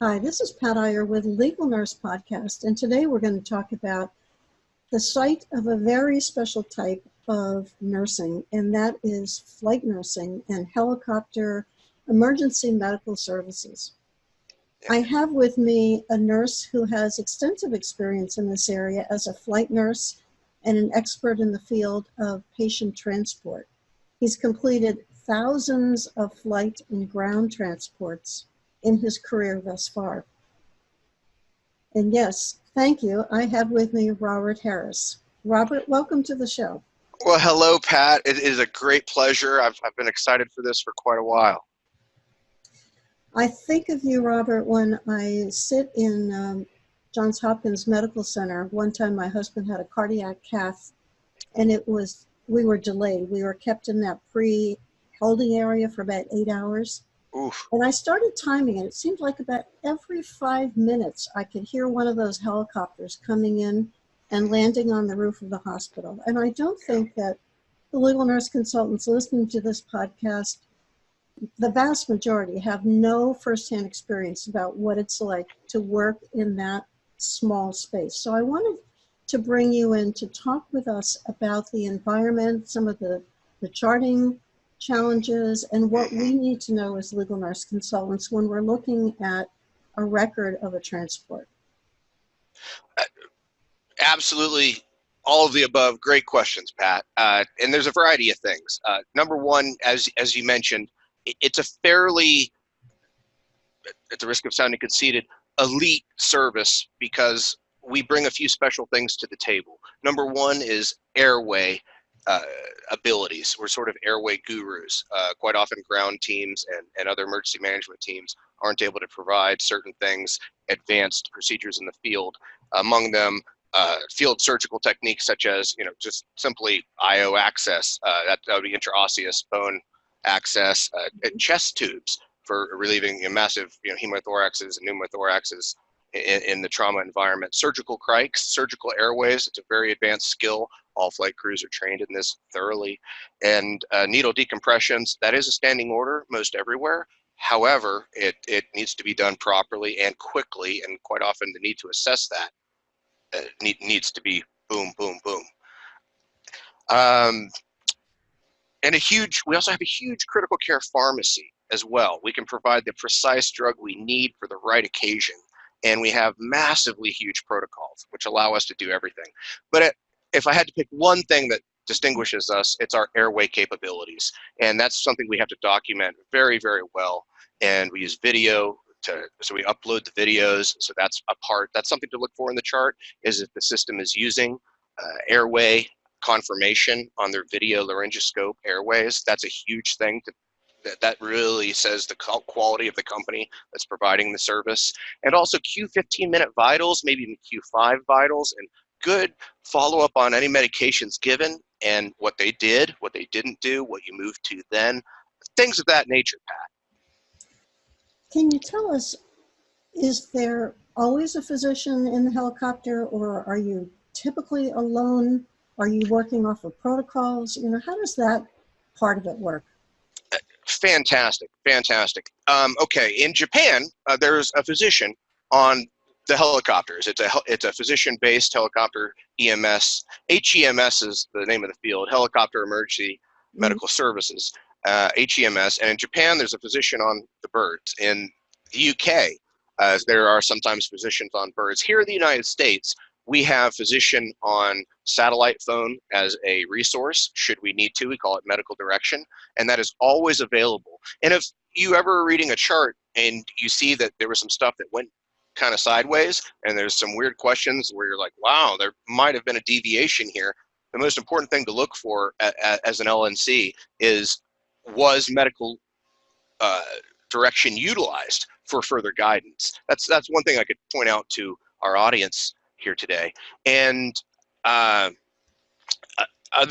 Hi, this is Pat Iyer with Legal Nurse Podcast, and today we're going to talk about the site of a very special type of nursing, and that is flight nursing and helicopter emergency medical services. I have with me a nurse who has extensive experience in this area as a flight nurse and an expert in the field of patient transport. He's completed thousands of flight and ground transports in his career thus far. And yes, thank you. I have with me Robert Harris. Robert, welcome to the show. Well, hello, Pat. It is a great pleasure. I've been excited for this for quite a while. I think of you, Robert, when I sit in Johns Hopkins Medical Center. One time my husband had a cardiac cath, and we were delayed. We were kept in that pre-holding area for about 8 hours. Oof. And I started timing it. It seemed like about every 5 minutes I could hear one of those helicopters coming in and landing on the roof of the hospital. And I don't think that the legal nurse consultants listening to this podcast, the vast majority, have no firsthand experience about what it's like to work in that small space. So I wanted to bring you in to talk with us about the environment, some of the charting challenges, and what we need to know as legal nurse consultants when we're looking at a record of a transport. Absolutely, all of the above. Great questions, Pat. And there's a variety of things. Number one, as you mentioned, it's a fairly, at the risk of sounding conceited, elite service because we bring a few special things to the table. Number one is airway abilities. We're sort of airway gurus. Quite often ground teams and other emergency management teams aren't able to provide certain things, advanced procedures in the field. Among them, field surgical techniques such as, just simply IO access, that would be intraosseous bone access, chest tubes for relieving massive hemothoraxes and pneumothoraxes in the trauma environment. Surgical crikes, surgical airways, it's a very advanced skill. All flight crews are trained in this thoroughly. And needle decompressions, that is a standing order most everywhere. However, it needs to be done properly and quickly, and quite often the need to assess that needs to be boom, boom, boom. And we also have a huge critical care pharmacy as well. We can provide the precise drug we need for the right occasion. And we have massively huge protocols, which allow us to do everything. But if I had to pick one thing that distinguishes us, it's our airway capabilities. And that's something we have to document very, very well. And we use video so we upload the videos. So that's something to look for in the chart, is if the system is using airway confirmation on their video laryngoscope airways. That's a huge thing that really says the quality of the company that's providing the service. And also Q15 minute vitals, maybe even Q5 vitals, and good follow-up on any medications given and what they did, what they didn't do, what you moved to then, things of that nature, Pat. Can you tell us, is there always a physician in the helicopter, or are you typically alone? Are you working off of protocols? How does that part of it work? Fantastic. Okay, in Japan, there's a physician on the helicopters. It's a physician-based helicopter EMS. HEMS is the name of the field, Helicopter Emergency Medical Services, HEMS. And in Japan, there's a physician on the birds. In the UK, there are sometimes physicians on birds. Here in the United States, we have physician on satellite phone as a resource, should we need to. We call it medical direction, and that is always available. And if you ever are reading a chart and you see that there was some stuff that went kind of sideways, and there's some weird questions where you're like, wow, there might have been a deviation here, the most important thing to look for as an LNC is, was medical direction utilized for further guidance? That's one thing I could point out to our audience here today. And other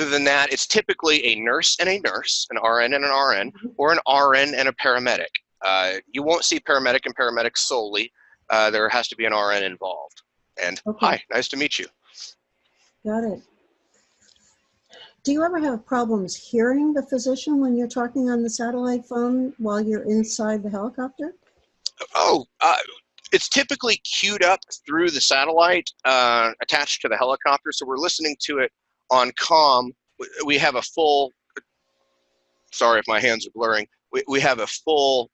than that, it's typically a nurse and a nurse, an RN and an RN, or an RN and a paramedic. You won't see paramedic and paramedic solely. There has to be an RN involved. And okay. Hi, nice to meet you. Got it. Do you ever have problems hearing the physician when you're talking on the satellite phone while you're inside the helicopter? Oh, It's typically queued up through the satellite attached to the helicopter, so we're listening to it on comm. We have a full, sorry if my hands are blurring, we have a full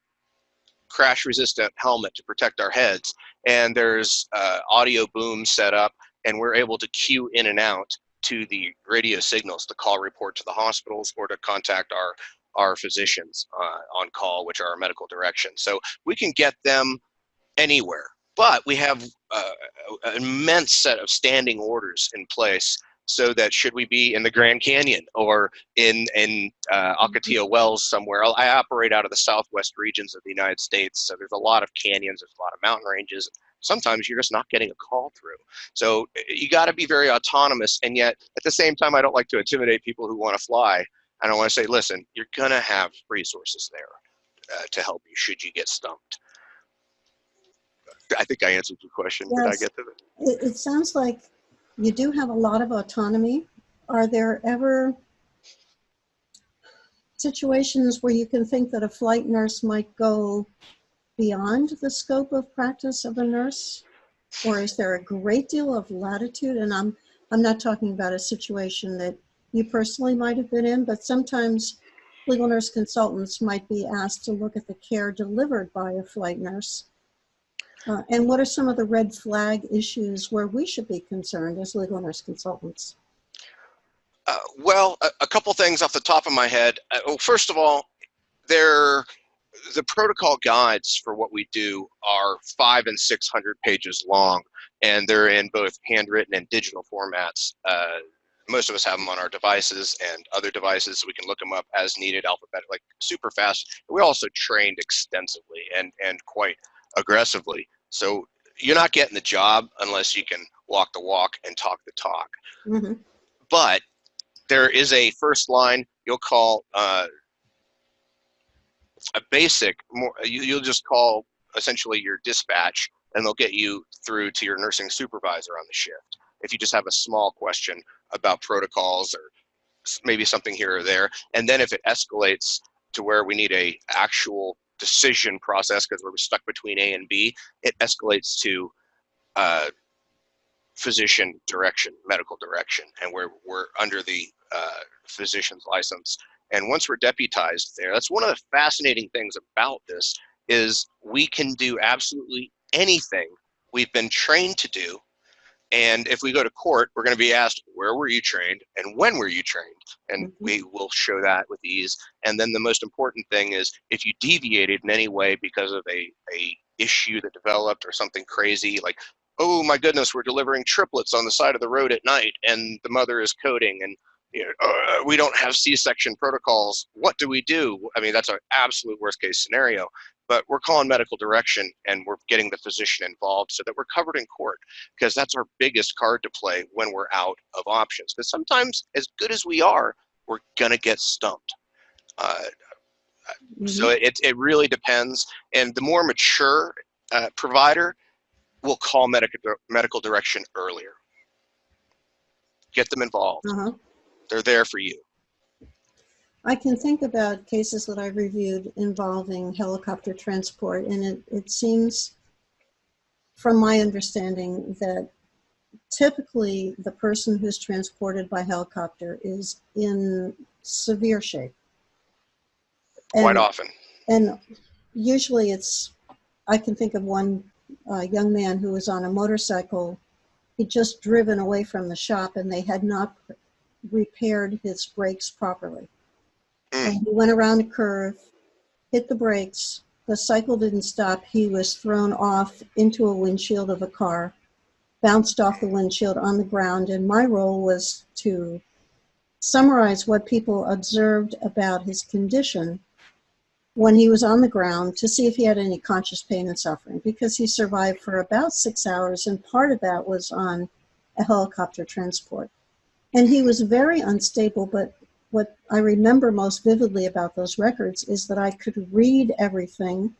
crash-resistant helmet to protect our heads, and there's audio boom set up, and we're able to cue in and out to the radio signals to call report to the hospitals or to contact our physicians on call, which are our medical direction. So we can get them anywhere, but we have an immense set of standing orders in place so that should we be in the Grand Canyon or in Ocotillo Wells somewhere. I operate out of the southwest regions of the United States, so there's a lot of canyons, there's a lot of mountain ranges. Sometimes you're just not getting a call through. So you got to be very autonomous, and yet at the same time, I don't like to intimidate people who want to fly. I don't want to say, listen, you're going to have resources there to help you should you get stumped. I think I answered your question. Yes. Did I get to that? It sounds like you do have a lot of autonomy. Are there ever situations where you can think that a flight nurse might go beyond the scope of practice of a nurse? Or is there a great deal of latitude? And I'm not talking about a situation that you personally might have been in, but sometimes legal nurse consultants might be asked to look at the care delivered by a flight nurse. And what are some of the red flag issues where we should be concerned as legal nurse consultants? Well, a couple things off the top of my head. Well, first of all, the protocol guides for what we do are 500 and 600 pages long, and they're in both handwritten and digital formats. Most of us have them on our devices and other devices, so we can look them up as needed, alphabetically, like super fast. We also trained extensively and quite aggressively. So you're not getting the job unless you can walk the walk and talk the talk. Mm-hmm. But there is a first line you'll call a basic, you'll just call essentially your dispatch, and they'll get you through to your nursing supervisor on the shift. If you just have a small question about protocols or maybe something here or there, and then if it escalates to where we need a actual decision process because we're stuck between A and B, it escalates to physician direction, medical direction, and we're under the physician's license. And once we're deputized there, that's one of the fascinating things about this is we can do absolutely anything we've been trained to do. And if we go to court, we're going to be asked, where were you trained and when were you trained? And we will show that with ease. And then the most important thing is if you deviated in any way because of a issue that developed or something crazy, like, oh my goodness, we're delivering triplets on the side of the road at night and the mother is coding and we don't have C-section protocols. What do we do? I mean, that's an absolute worst case scenario. But we're calling medical direction and we're getting the physician involved so that we're covered in court, because that's our biggest card to play when we're out of options. Because sometimes, as good as we are, we're going to get stumped. So it really depends. And the more mature provider will call medical direction earlier. Get them involved. They're there for you. I can think about cases that I've reviewed involving helicopter transport, and it seems, from my understanding, that typically the person who's transported by helicopter is in severe shape. Quite often. And usually I can think of one young man who was on a motorcycle. He'd just driven away from the shop and they had not repaired his brakes properly. And he went around a curve, hit the brakes, the cycle didn't stop, he was thrown off into a windshield of a car, bounced off the windshield on the ground, and my role was to summarize what people observed about his condition when he was on the ground to see if he had any conscious pain and suffering, because he survived for about 6 hours, and part of that was on a helicopter transport. And he was very unstable, but what I remember most vividly about those records is that I could read everything.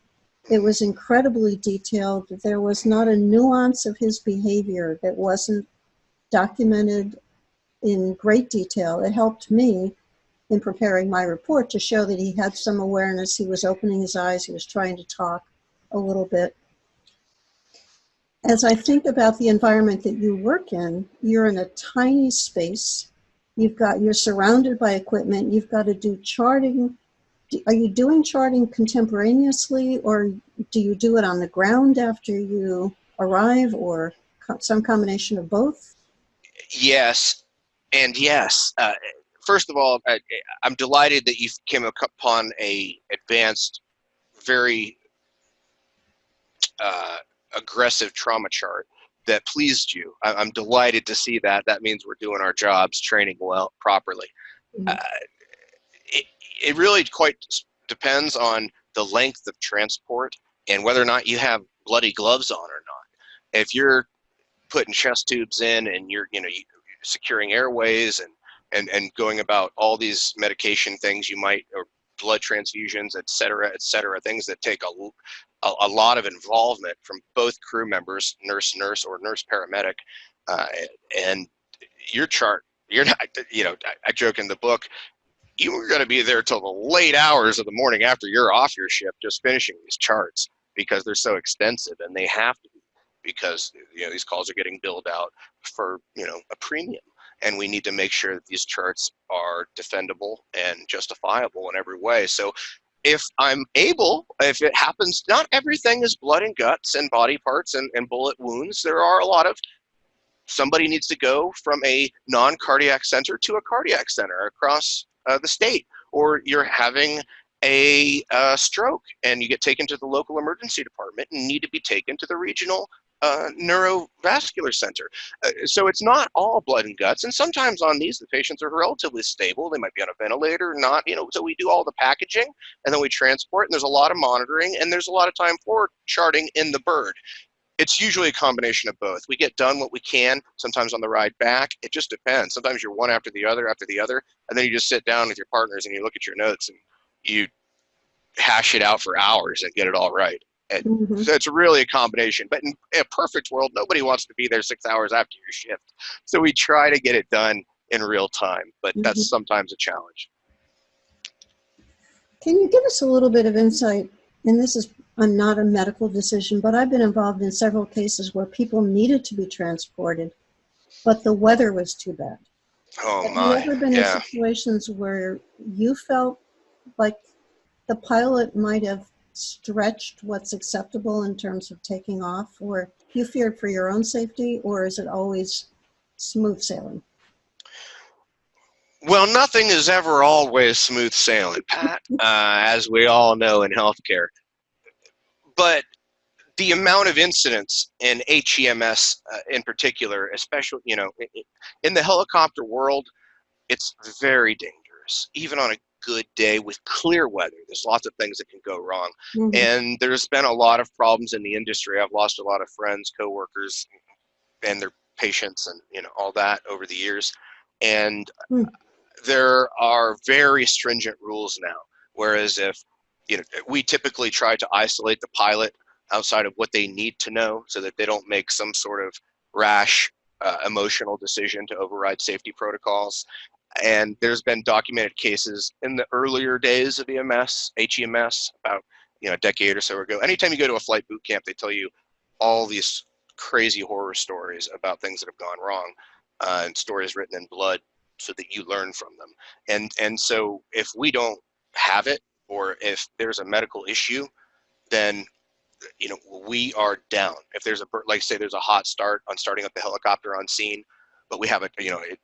It was incredibly detailed. There was not a nuance of his behavior that wasn't documented in great detail. It helped me in preparing my report to show that he had some awareness. He was opening his eyes. He was trying to talk a little bit. As I think about the environment that you work in, you're in a tiny space. You're surrounded by equipment. You've got to do charting. Are you doing charting contemporaneously, or do you do it on the ground after you arrive, or some combination of both? Yes, and yes. First of all, I'm delighted that you came upon a advanced, very uh, aggressive trauma chart that pleased you. I'm delighted to see that. That means we're doing our jobs, training well, properly. Uh, Mhm. it, it really quite depends on the length of transport and whether or not you have bloody gloves on or not. If you're putting chest tubes in and you're securing airways and going about all these medication things you might, or blood transfusions, et cetera, things that take a lot of involvement from both crew members, nurse or nurse paramedic, uh, and your chart, you're not, I joke in the book, you were going to be there till the late hours of the morning after you're off your shift just finishing these charts because they're so extensive, and they have to be because these calls are getting billed out for a premium, and we need to make sure that these charts are defendable and justifiable in every way. So if I'm able, if it happens, not everything is blood and guts and body parts and bullet wounds. There are a lot of, somebody needs to go from a non-cardiac center to a cardiac center across the state, or you're having a stroke and you get taken to the local emergency department and need to be taken to the regional neurovascular center. So it's not all blood and guts, and sometimes on these the patients are relatively stable. They might be on a ventilator, not, so we do all the packaging and then we transport, and there's a lot of monitoring and there's a lot of time for charting in the bird. It's usually a combination of both. We get done what we can, sometimes on the ride back. It just depends. Sometimes you're one after the other, and then you just sit down with your partners and you look at your notes and you hash it out for hours and get it all right. And Mhm. so it's really a combination. But in a perfect world, nobody wants to be there 6 hours after your shift. So we try to get it done in real time, but that's Mhm. sometimes a challenge. Can you give us a little bit of insight? And this is not a medical decision, but I've been involved in several cases where people needed to be transported, but the weather was too bad. Oh Have you my, ever been in yeah. situations where you felt like the pilot might have stretched what's acceptable in terms of taking off, or you feared for your own safety, or is it always smooth sailing? Well, nothing is ever always smooth sailing, Pat, as we all know in healthcare. But the amount of incidents in HEMS in particular, especially, in the helicopter world, it's very dangerous. Even on a good day with clear weather, there's lots of things that can go wrong. Mm-hmm. And there's been a lot of problems in the industry. I've lost a lot of friends, coworkers, and their patients and, all that over the years. And there are very stringent rules now. Whereas if, we typically try to isolate the pilot outside of what they need to know so that they don't make some sort of rash emotional decision to override safety protocols. And there's been documented cases in the earlier days of HEMS, about a decade or so ago. Anytime you go to a flight boot camp, they tell you all these crazy horror stories about things that have gone wrong, and stories written in blood so that you learn from them. And so if we don't have it, or if there's a medical issue, then we are down. If there's like say there's a hot start on starting up the helicopter on scene, but we have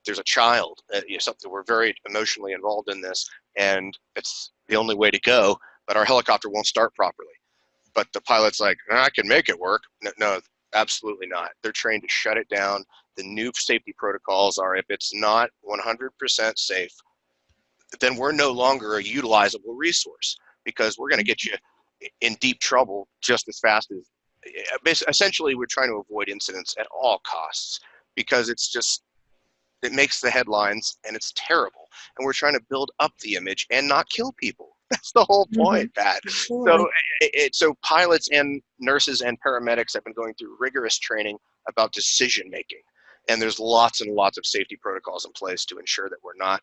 there's a child, something, we're very emotionally involved in this, and it's the only way to go, but our helicopter won't start properly. But the pilot's like, I can make it work. No, no, absolutely not. They're trained to shut it down. The new safety protocols are, if it's not 100% safe, then we're no longer a utilizable resource, because we're going to get you in deep trouble just as fast as, essentially we're trying to avoid incidents at all costs, because it makes the headlines and it's terrible, and we're trying to build up the image and not kill people. That's the whole Mm-hmm. point, Pat. Boy. So pilots and nurses and paramedics have been going through rigorous training about decision making, and there's lots and lots of safety protocols in place to ensure that we're not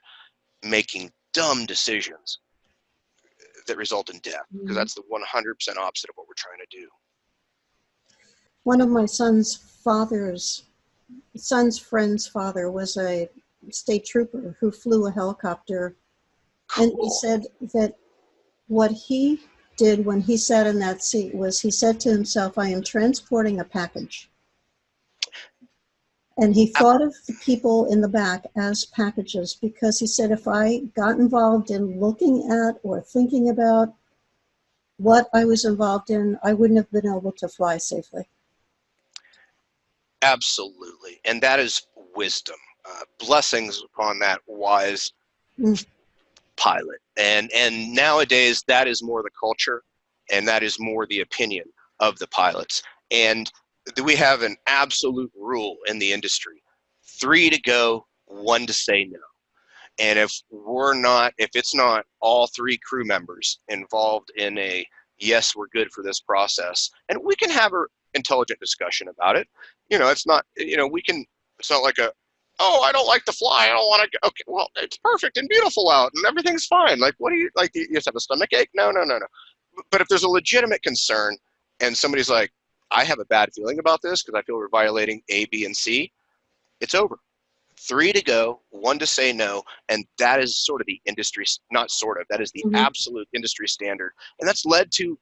making dumb decisions that result in death, because Mhm. that's the 100% opposite of what we're trying to do. One of my son's friend's father was a state trooper who flew a helicopter, and he Cool. said that what he did when he sat in that seat was he said to himself, I am transporting a package. And he thought of the people in the back as packages because he said, if I got involved in looking at or thinking about what I was involved in, I wouldn't have been able to fly safely. Absolutely. And that is wisdom. Blessings upon that wise pilot. And nowadays, that is more the culture, and that is more the opinion of the pilots. And we have an absolute rule in the industry: 3 to go, 1 to say no. And if it's not all 3 crew members involved in a yes, we're good for this process, and we can have an intelligent discussion about it. It's not, it's not like oh, I don't like to fly. I don't want to. Okay, well, it's perfect and beautiful out, and everything's fine. Like, what do you like? You just have a stomach ache? No, no, no, no. But if there's a legitimate concern, and somebody's like, I have a bad feeling about this because I feel we're violating A, B, and C, it's over. 3 to go, 1 to say no, and that is sort of the industry, not sort of, that is the absolute industry standard. And that's led to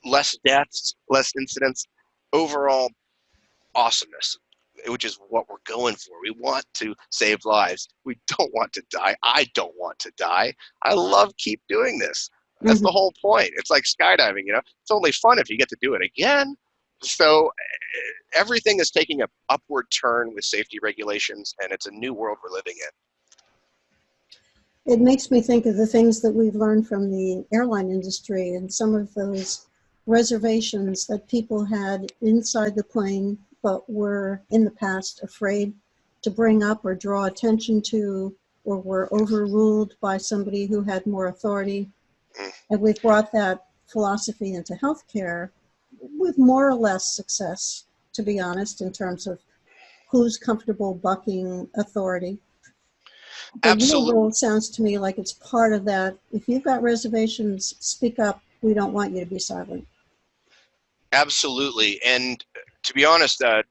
less deaths, less incidents, overall awesomeness, which is what we're going for. We want to save lives. We don't want to die. I don't want to die. I love keep doing this. That's the whole point. It's like skydiving, It's only fun if you get to do it again. So everything is taking an upward turn with safety regulations, and it's a new world we're living in. It makes me think of the things that we've learned from the airline industry and some of those reservations that people had inside the plane but were in the past afraid to bring up or draw attention to, or were overruled by somebody who had more authority. And we've brought that philosophy into healthcare with more or less success, to be honest, in terms of who's comfortable bucking authority. The real Absolutely. rule sounds to me like it's part of that. If you've got reservations, speak up. We don't want you to be silent. Absolutely. And to be honest, that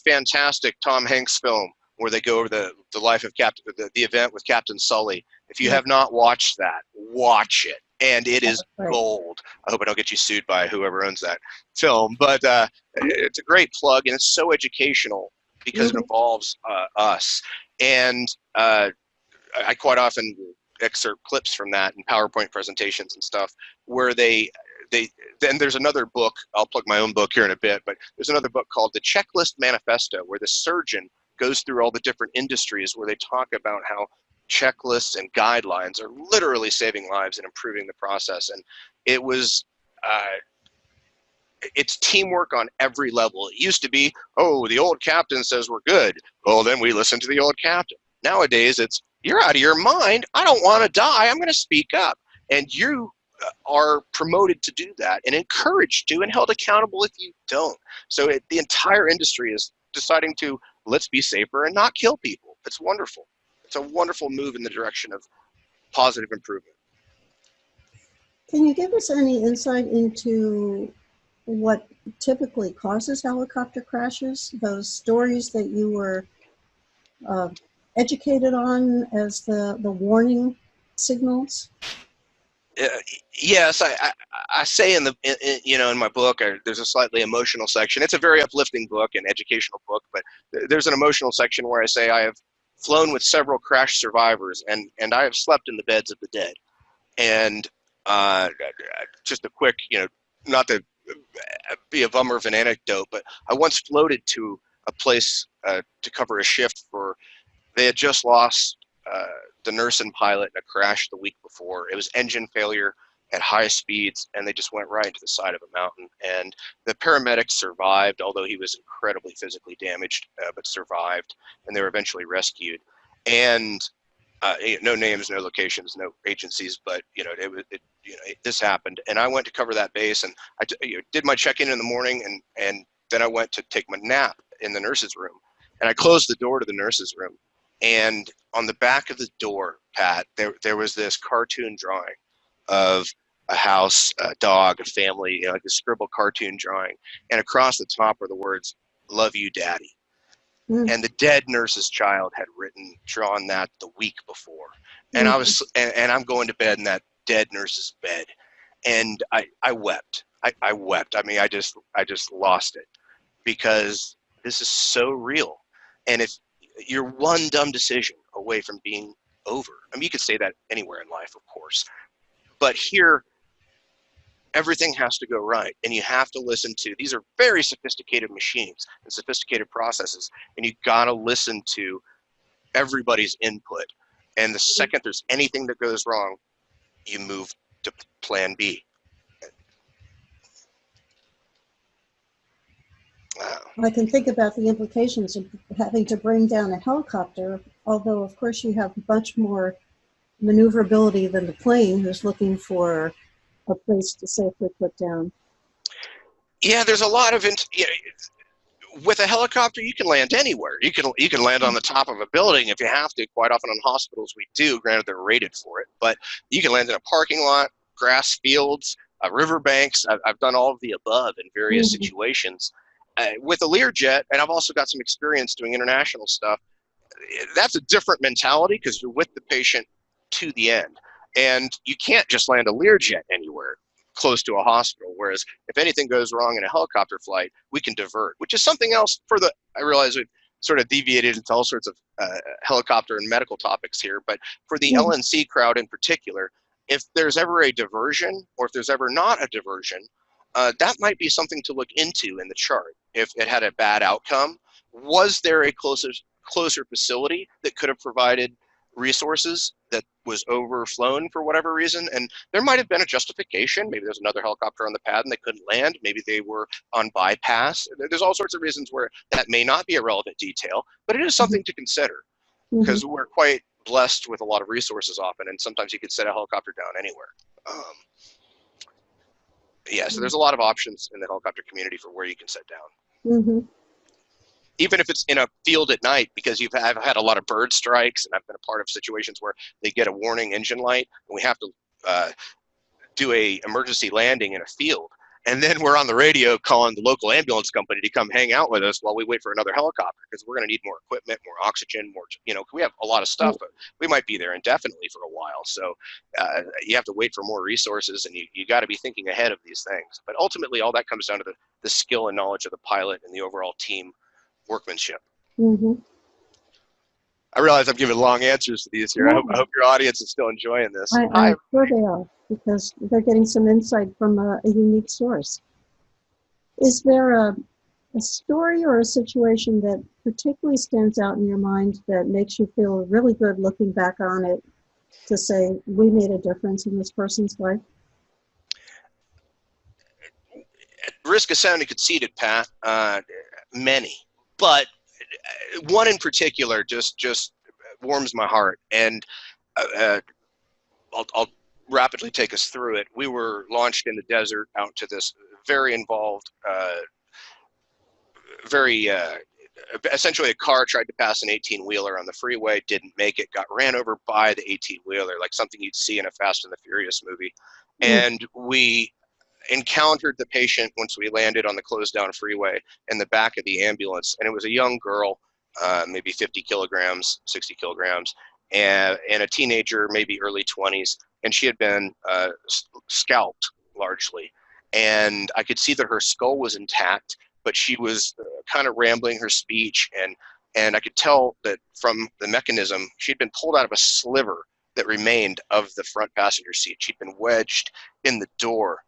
fantastic Tom Hanks film where they go over the life of the event with Captain Sully, if you have not watched that, watch it. And it is gold. I hope I don't get you sued by whoever owns that film, but it's a great plug, and it's so educational because it involves us. And I quite often excerpt clips from that in PowerPoint presentations and stuff where then there's another book, I'll plug my own book here in a bit, but there's another book called The Checklist Manifesto, where the surgeon goes through all the different industries where they talk about how checklists and guidelines are literally saving lives and improving the process. And it was, it's teamwork on every level. It used to be, oh, the old captain says we're good. Well, then we listen to the old captain. Nowadays, it's, you're out of your mind. I don't want to die. I'm going to speak up. And you are promoted to do that and encouraged to and held accountable if you don't. So the entire industry is deciding to, let's be safer and not kill people. It's wonderful. It's a wonderful move in the direction of positive improvement. Can you give us any insight into what typically causes helicopter crashes? Those stories that you were educated on as the warning signals? Yes, I say in my book, there's a slightly emotional section. It's a very uplifting book and educational book, but there's an emotional section where I say I have flown with several crash survivors, and I have slept in the beds of the dead. And just a quick, not to be a bummer of an anecdote, but I once floated to a place to cover a shift they had just lost the nurse and pilot in a crash the week before. It was engine failure at high speeds, and they just went right into the side of a mountain. And the paramedics survived, although he was incredibly physically damaged, but survived, and they were eventually rescued. And no names, no locations, no agencies, but this happened, and I went to cover that base, and I did my check-in in the morning, and then I went to take my nap in the nurse's room, and I closed the door to the nurse's room, and on the back of the door, Pat, there was this cartoon drawing of a house, a dog, a family, you know, like a scribble cartoon drawing, and across the top are the words, "Love you, Daddy." Mm. And the dead nurse's child had drawn that the week before. And and I'm going to bed in that dead nurse's bed. And I wept. I wept. I mean, I just lost it, because this is so real. And if you're one dumb decision away from being over, I mean, you could say that anywhere in life, of course, but here, everything has to go right, and you have to listen to, these are very sophisticated machines and sophisticated processes, and you got to listen to everybody's input. And the second there's anything that goes wrong, you move to plan B. I can think about the implications of having to bring down a helicopter, although of course you have much more maneuverability than the plane, who's looking for a place to safely put down. Yeah, there's a lot of with a helicopter, you can land anywhere. You can land on the top of a building if you have to. Quite often on hospitals we do, granted they're rated for it, but you can land in a parking lot, grass fields, riverbanks. I've done all of the above in various situations. With a Learjet, and I've also got some experience doing international stuff, that's a different mentality, because you're with the patient to the end. And you can't just land a Learjet anywhere close to a hospital, whereas if anything goes wrong in a helicopter flight, we can divert, which is something else for the, I realize we've sort of deviated into all sorts of helicopter and medical topics here, but for the LNC crowd in particular, if there's ever a diversion, or if there's ever not a diversion, that might be something to look into in the chart. If it had a bad outcome, was there a closer facility that could have provided resources that was overflown for whatever reason? And there might have been a justification. Maybe there's another helicopter on the pad and they couldn't land. Maybe they were on bypass. There's all sorts of reasons where that may not be a relevant detail, but it is something to consider, because we're quite blessed with a lot of resources often, and sometimes you could set a helicopter down anywhere. Yeah, so there's a lot of options in the helicopter community for where you can set down. Even if it's in a field at night, because I've had a lot of bird strikes, and I've been a part of situations where they get a warning engine light, and we have to do a emergency landing in a field. And then we're on the radio calling the local ambulance company to come hang out with us while we wait for another helicopter, because we're going to need more equipment, more oxygen, more, you know, we have a lot of stuff, but we might be there indefinitely for a while. So you have to wait for more resources, and you got to be thinking ahead of these things. But ultimately, all that comes down to the skill and knowledge of the pilot and the overall team workmanship. I realize I'm giving long answers to these here. I hope your audience is still enjoying this. I'm sure they are, because they're getting some insight from a unique source. Is there a story or a situation that particularly stands out in your mind that makes you feel really good looking back on it, to say, we made a difference in this person's life? At risk of sounding conceited, Pat, many. But one in particular just warms my heart, and I'll rapidly take us through it. We were launched in the desert out to this very involved, essentially a car tried to pass an 18-wheeler on the freeway, didn't make it, got ran over by the 18-wheeler, like something you'd see in a Fast and the Furious movie. And we encountered the patient once we landed on the closed down freeway in the back of the ambulance, and it was a young girl, maybe 50 kilograms, 60 kilograms, and a teenager, maybe early 20s, and she had been scalped largely, and I could see that her skull was intact, but she was kind of rambling her speech, and I could tell that from the mechanism she'd been pulled out of a sliver that remained of the front passenger seat. She'd been wedged in the door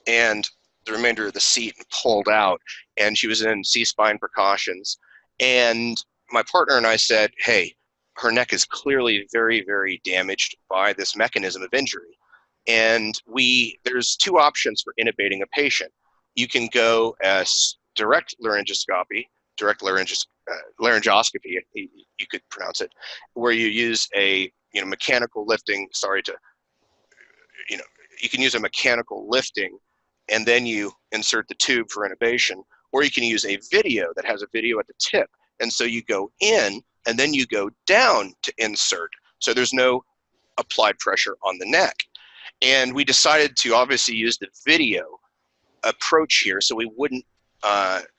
and the remainder of the seat pulled out, and she was in C-spine precautions. And my partner and I said, hey, her neck is clearly very, very damaged by this mechanism of injury. And there's two options for intubating a patient. You can go as direct laryngoscopy, laryngoscopy, you could pronounce it, where you use a mechanical lifting, you can use a mechanical lifting, and then you insert the tube for intubation, or you can use a video that has a video at the tip. And so you go in and then you go down to insert. So there's no applied pressure on the neck. And we decided to obviously use the video approach here so we wouldn't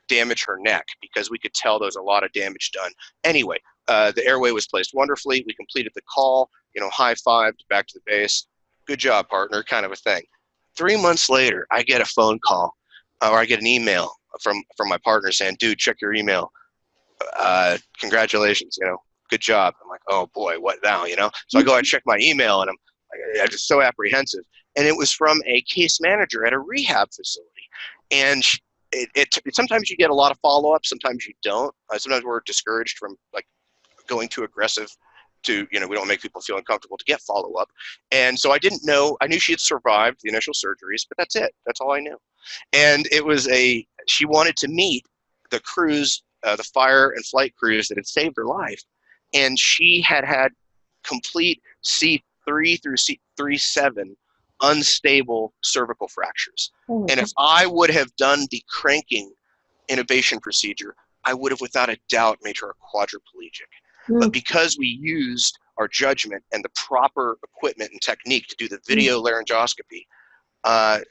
damage her neck, because we could tell there was a lot of damage done. Anyway, the airway was placed wonderfully. We completed the call, high-fived back to the base. Good job, partner, kind of a thing. 3 months later, I get a phone call, or I get an email from my partner saying, dude, check your email. Congratulations, good job. I'm like, oh boy, what now, So I go and check my email, and I'm just so apprehensive. And it was from a case manager at a rehab facility. And sometimes you get a lot of follow-up, sometimes you don't. Sometimes we're discouraged from like going too aggressive to, we don't make people feel uncomfortable to get follow-up. And so I didn't know, I knew she had survived the initial surgeries, but that's it. That's all I knew. And she wanted to meet the crews, the fire and flight crews that had saved her life. And she had complete C3 through C37 unstable cervical fractures. Oh, and if I would have done the cranking intubation procedure, I would have without a doubt made her a quadriplegic. But because we used our judgment and the proper equipment and technique to do the video laryngoscopy,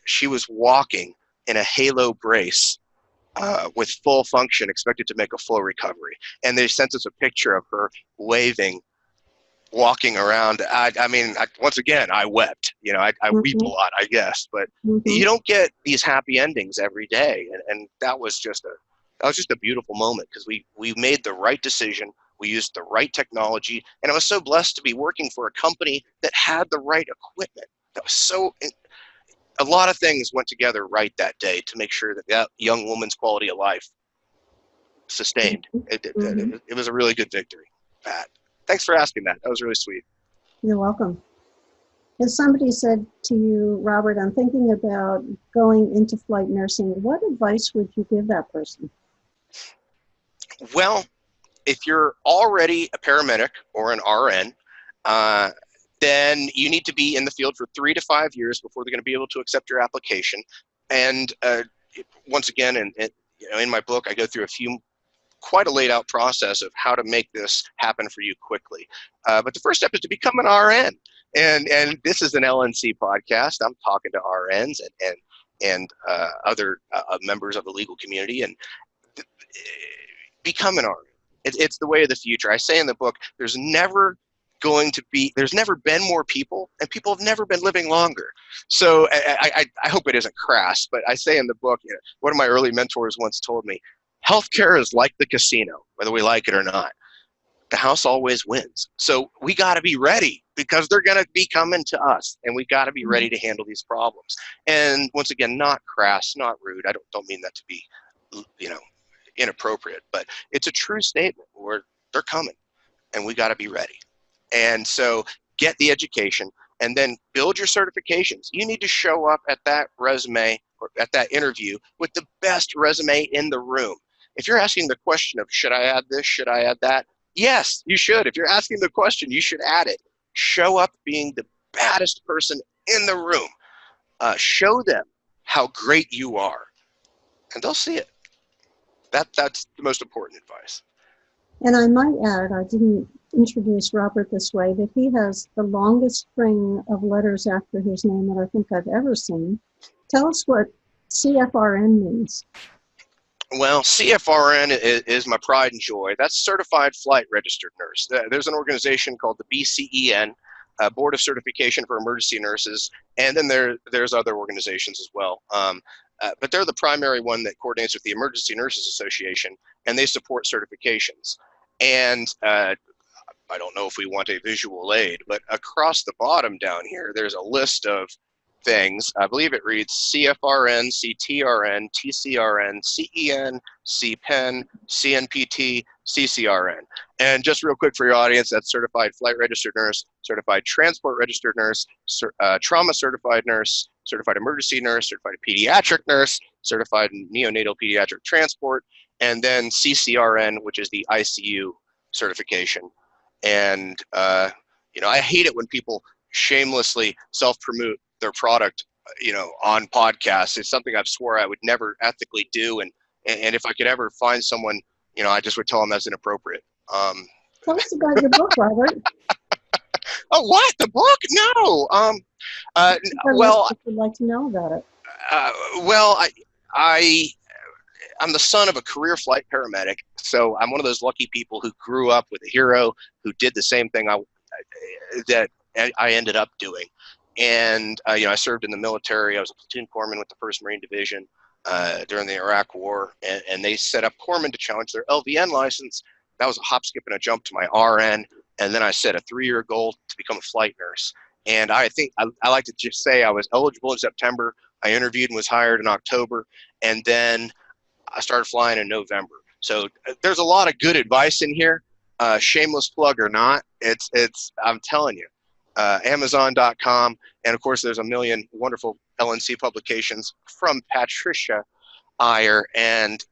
she was walking in a halo brace with full function, expected to make a full recovery. And they sent us a picture of her waving, walking around. Once again, I wept. I weep a lot, I guess. But you don't get these happy endings every day, and that was just a beautiful moment, because we made the right decision. We used the right technology, and I was so blessed to be working for a company that had the right equipment. A lot of things went together right that day to make sure that young woman's quality of life sustained. It was a really good victory, Pat. Thanks for asking that. That was really sweet. You're welcome. If somebody said to you, Robert, I'm thinking about going into flight nursing, what advice would you give that person? Well, if you're already a paramedic or an RN, then you need to be in the field for 3 to 5 years before they're going to be able to accept your application. And once again, in my book, I go through quite a laid out process of how to make this happen for you quickly. But the first step is to become an RN. And this is an LNC podcast. I'm talking to RNs and other members of the legal community, and become an RN. It's the way of the future. I say in the book, there's never been more people, and people have never been living longer. So I hope it isn't crass, but I say in the book, one of my early mentors once told me, healthcare is like the casino, whether we like it or not. The house always wins. So we got to be ready, because they're going to be coming to us, and we got to be ready to handle these problems. And once again, not crass, not rude. I don't mean that to be, inappropriate, but it's a true statement where they're coming, and we got to be ready. And so get the education, and then build your certifications. You need to show up at that resume or at that interview with the best resume in the room. If you're asking the question of, should I add this, should I add that? Yes, you should. If you're asking the question, you should add it. Show up being the baddest person in the room. Show them how great you are, and they'll see it. That's the most important advice. And I might add, I didn't introduce Robert this way, but he has the longest string of letters after his name that I think I've ever seen. Tell us what CFRN means. Well, CFRN is my pride and joy. That's Certified Flight Registered Nurse. There's an organization called the BCEN, Board of Certification for Emergency Nurses, and then there's other organizations as well. But they're the primary one that coordinates with the Emergency Nurses Association, and they support certifications. And I don't know if we want a visual aid, but across the bottom down here, there's a list of things. I believe it reads CFRN, CTRN, TCRN, CEN, CPEN, CNPT, CCRN. And just real quick for your audience, that's Certified Flight Registered Nurse, Certified Transport Registered Nurse, Trauma Certified Nurse, Certified Emergency Nurse, Certified Pediatric Nurse, Certified Neonatal Pediatric Transport, and then CCRN, which is the ICU certification. And, I hate it when people shamelessly self-promote their product, on podcasts. It's something I've swore I would never ethically do. And if I could ever find someone, I just would tell them that's inappropriate. Tell us about your book, Robert. Oh, what? The book? No. Our Well, listeners would like to know about it. well, I'm the son of a career flight paramedic, so I'm one of those lucky people who grew up with a hero who did the same thing that I ended up doing. And I served in the military. I was a platoon corpsman with the 1st Marine Division during the Iraq War, and they set up corpsmen to challenge their LVN license. That was a hop, skip, and a jump to my RN, and then I set a 3-year goal to become a flight nurse. And I think I like to just say I was eligible in September. I interviewed and was hired in October, and then I started flying in November. So there's a lot of good advice in here. Shameless plug or not, it's I'm telling you, Amazon.com, and of course there's a million wonderful LNC publications from Patricia Iyer, and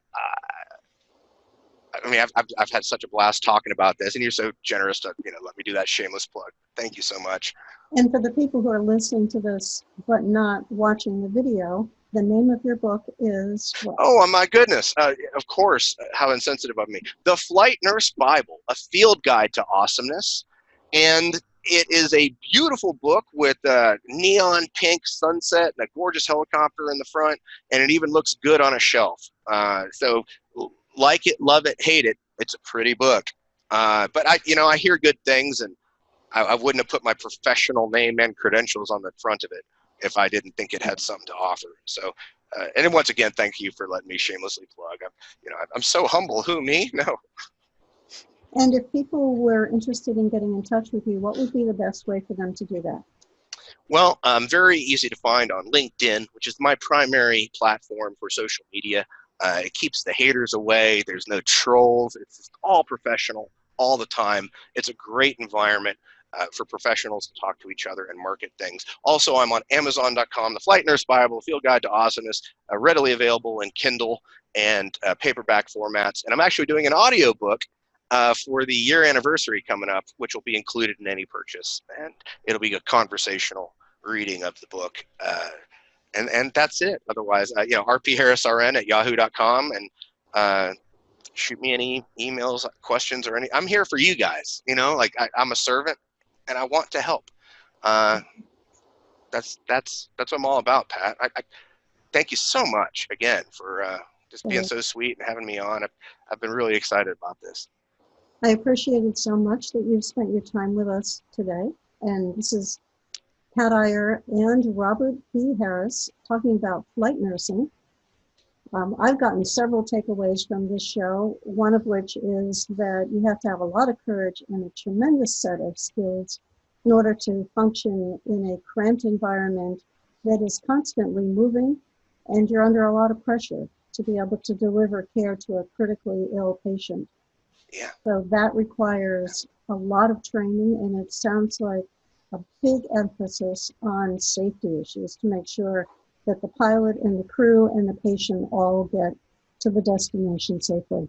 I mean I've had such a blast talking about this, and you're so generous to let me do that shameless plug. Thank you so much. And for the people who are listening to this but not watching the video, the name of your book is what? Oh, my goodness. Of course, how insensitive of me. The Flight Nurse Bible, a field guide to awesomeness. And it is a beautiful book with a neon pink sunset and a gorgeous helicopter in the front. And it even looks good on a shelf. So like it, love it, hate it. It's a pretty book. But I hear good things, and I wouldn't have put my professional name and credentials on the front of it if I didn't think it had something to offer. So, and then once again, thank you for letting me shamelessly plug. I'm so humble. Who, me? No. And if people were interested in getting in touch with you, what would be the best way for them to do that? Well, very easy to find on LinkedIn, which is my primary platform for social media. It keeps the haters away. There's no trolls. It's just all professional all the time. It's a great environment for professionals to talk to each other and market things. Also, I'm on Amazon.com, the Flight Nurse Bible, Field Guide to Awesomeness, readily available in Kindle and paperback formats. And I'm actually doing an audiobook for the year anniversary coming up, which will be included in any purchase. And it'll be a conversational reading of the book. And that's it. Otherwise, rpharrisrn@yahoo.com, and shoot me any emails, questions, or any. I'm here for you guys. I'm a servant, and I want to help. That's what I'm all about, Pat. I thank you so much again for just being so sweet and having me on. I've been really excited about this. I appreciate it so much that you've spent your time with us today. And this is Pat Iyer and Robert B. Harris talking about flight nursing. I've gotten several takeaways from this show, one of which is that you have to have a lot of courage and a tremendous set of skills in order to function in a cramped environment that is constantly moving, and you're under a lot of pressure to be able to deliver care to a critically ill patient. Yeah. So that requires a lot of training, and it sounds like a big emphasis on safety issues to make sure that the pilot and the crew and the patient all get to the destination safely.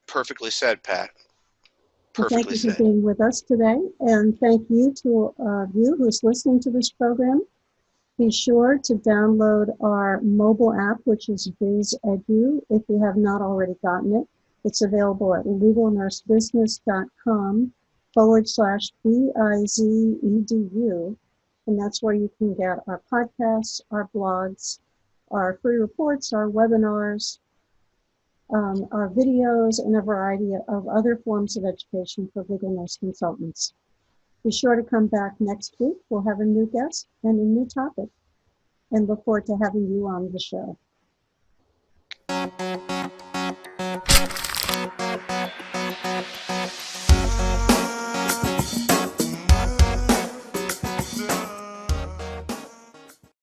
Perfectly said, Pat. Perfectly thank you for being with us today, and thank you to you who's listening to this program. Be sure to download our mobile app, which is Biz.edu, if you have not already gotten it. It's available at legalnursebusiness.com/BIZEDU. And that's where you can get our podcasts, our blogs, our free reports, our webinars, our videos, and a variety of other forms of education for legal nurse consultants. Be sure to come back next week. We'll have a new guest and a new topic, and look forward to having you on the show.